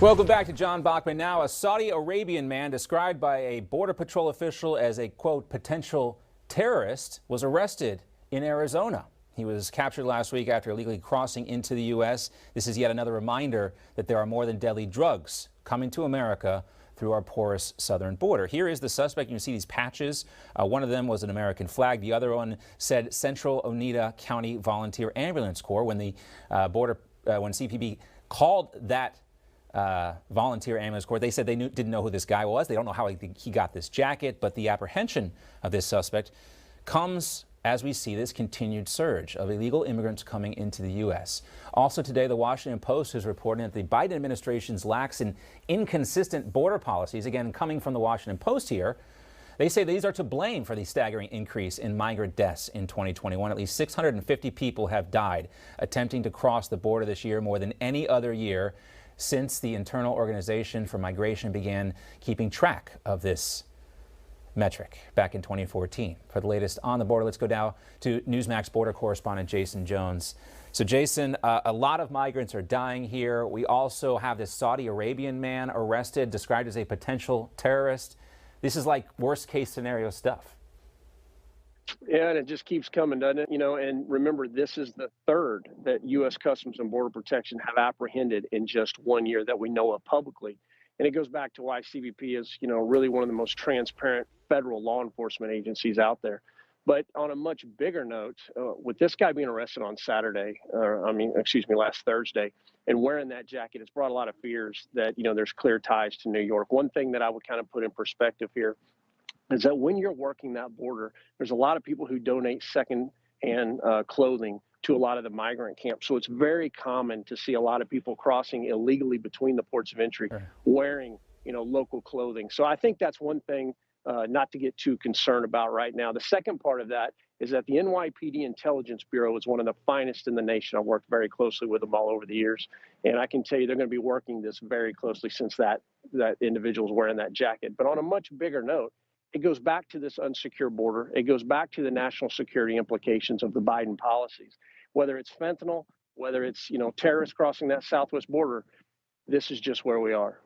Welcome back to John Bachman. Now, a Saudi Arabian man described by a Border Patrol official as a, quote, potential terrorist was arrested in Arizona. He was captured last week after illegally crossing into the U.S. This is yet another reminder that there are more than deadly drugs coming to America through our porous southern border. Here is the suspect. You can see these patches. One of them was an American flag. The other one said Central Oneida County Volunteer Ambulance Corps. When the when CPB called that volunteer ambulance corps, they said they didn't know who this guy was. They don't know how he got this jacket, but the apprehension of this suspect comes as we see this continued surge of illegal immigrants coming into the U.S. Also today, the Washington Post is reporting that the Biden administration's lax and inconsistent border policies, again coming from the Washington Post here, they say these are to blame for the staggering increase in migrant deaths in 2021. At least 650 people have died attempting to cross the border this year, more than any other year since the Internal Organization for Migration began keeping track of this metric back in 2014. For the latest on the border, let's go now to Newsmax border correspondent Jason Jones. So Jason, a lot of migrants are dying here. We also have this Saudi Arabian man arrested, described as a potential terrorist. This is like worst case scenario stuff. Yeah, and it just keeps coming, doesn't it? You know, and remember, this is the third that U.S. Customs and Border Protection have apprehended in just 1 year that we know of publicly. And it goes back to why CBP is, you know, really one of the most transparent federal law enforcement agencies out there. But on a much bigger note, with this guy being arrested on last Thursday, and wearing that jacket, it's brought a lot of fears that, you know, there's clear ties to New York. One thing that I would kind of put in perspective here is that when you're working that border, there's a lot of people who donate second-hand clothing to a lot of the migrant camps. So it's very common to see a lot of people crossing illegally between the ports of entry wearing, you know, local clothing. So I think that's one thing not to get too concerned about right now. The second part of that is that the NYPD Intelligence Bureau is one of the finest in the nation. I've worked very closely with them all over the years, and I can tell you they're going to be working this very closely since that individual's wearing that jacket. But on a much bigger note, it goes back to this unsecure border. It goes back to the national security implications of the Biden policies. Whether it's fentanyl, whether it's, you know, terrorists crossing that southwest border, this is just where we are.